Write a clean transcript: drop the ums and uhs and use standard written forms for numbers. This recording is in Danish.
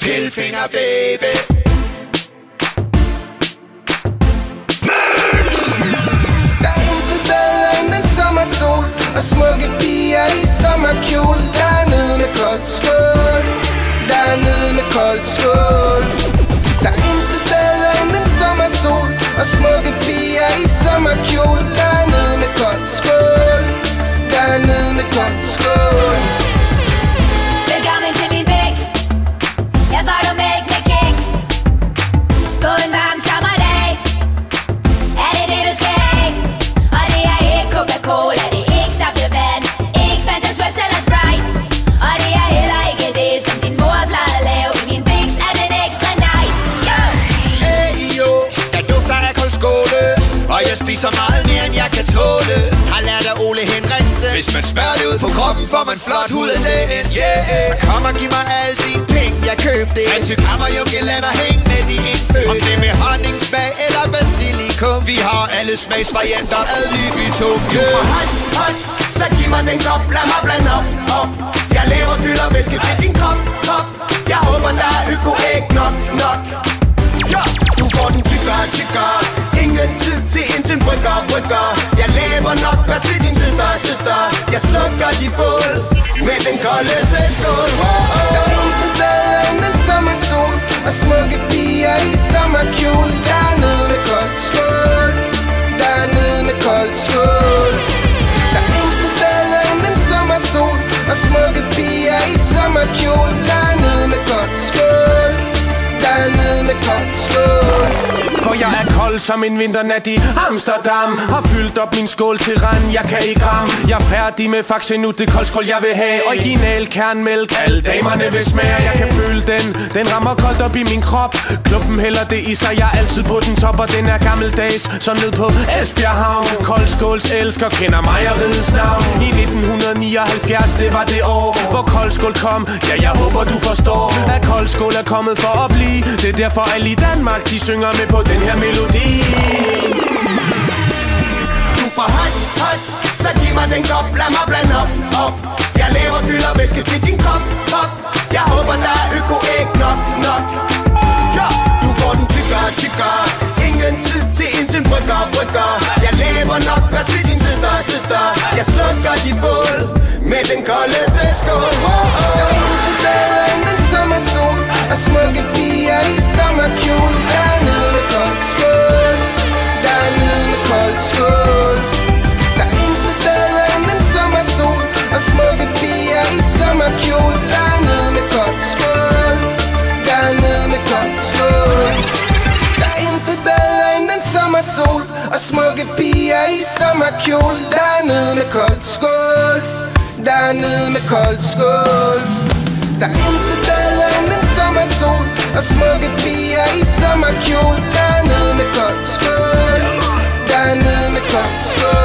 Lillefinger, baby. Der er intet bedre end den sommersol og smukke piger i sommerkjole. Der er nede med koldt skål. Der er nede med koldt skål. Der er intet bedre end den sommersol og smukke piger i sommerkjole. Der er nede med koldt skål. Der er nede med koldt skål. Velkommen til min væks. Jeg får du mælk med kiks. På en varm sommerdag er det det du skal have. Og det er ikke Coca-Cola, det er ikke saftevand, ikke Fanta, Schweppes eller Sprite. Og det er heller ikke det, som din mor plejede at lave. I min væks er den ekstra nice. Hey yo, jeg dufter af koldskåle, og jeg spiser meget mere end jeg kan tåle. Har lært af Ole Henriksen, hvis man smører det ud på kroppen, får man flot hud af det end yeah. Så kom og giv mig alle dine penge, jeg købte en til kammerjunke, lad mig hænge med de indfødte. Om det med honningsmag eller basilikum, vi har alle smagsvarianter ad libitum. Du får hot, så giv mig den kop, lad mig blande op. Jeg laver gyld og væske til din krop. Jeg håber der er øko-æg nok. Ja, du får den tykkere. Ingen tid til indtil brygger. Jeg laver nok og til din søster. Jeg slukker de bål med den koldeste skål. Der er intet bedre end den sommersol og smukke piger i sommerkjole. Der er nede med koldt skål. Der er nede med koldt skål. Der er intet bedre end den sommersol og smukke piger i sommerkjole. Der er nede med koldt skål. Der er nede med koldt skål. For jeg er kold som en vinternat i Amsterdam. Har fyldt op min skål til rand, jeg kan ikke ramme. Jeg er færdig med faxe nu, det koldskål jeg vil have. Original kernmælk, alle damerne vil smage. Jeg kan føle den rammer koldt op i min krop. Klumpen hælder det i sig, jeg er altid på den top. Og den er gammeldags, som ned på Esbjerg Havn. Koldskåls elsker kender mejeriets navn. I 1979, det var det år, hvor koldskål kom. Ja, jeg håber du forstår, at koldskål er kommet for at blive. Det er derfor alle i Danmark, de synger med på den her melodi. Du får hot, så giv mig den kop, lad mig blande op. Jeg laver gyld og væske til din krop. Jeg håber der er øko-æg nok. Ja, du får den tykkere. Ingen tid til indtil brygger. Jeg laver nok og til din søster. Jeg slukker de bål med den koldeste skål. Der er intet bedre end den sommersol og smukke piger i sommerkjole. Der er nede med koldt skål. Der er nede med koldt skål. Der er intet bedre end den sommersol og smukke piger i sommerkjole. Der er nede med koldt skål. Der er nede med koldt skål. Der er intet bedre end den sommersol og smukke piger i sommerkjole. Der er nede med koldt skål. Der er nede med koldt skål. Der er intet bedre end den sommersol og smukke piger i sommerkjole. Der er nede med koldt skål. Der er nede med koldt skål.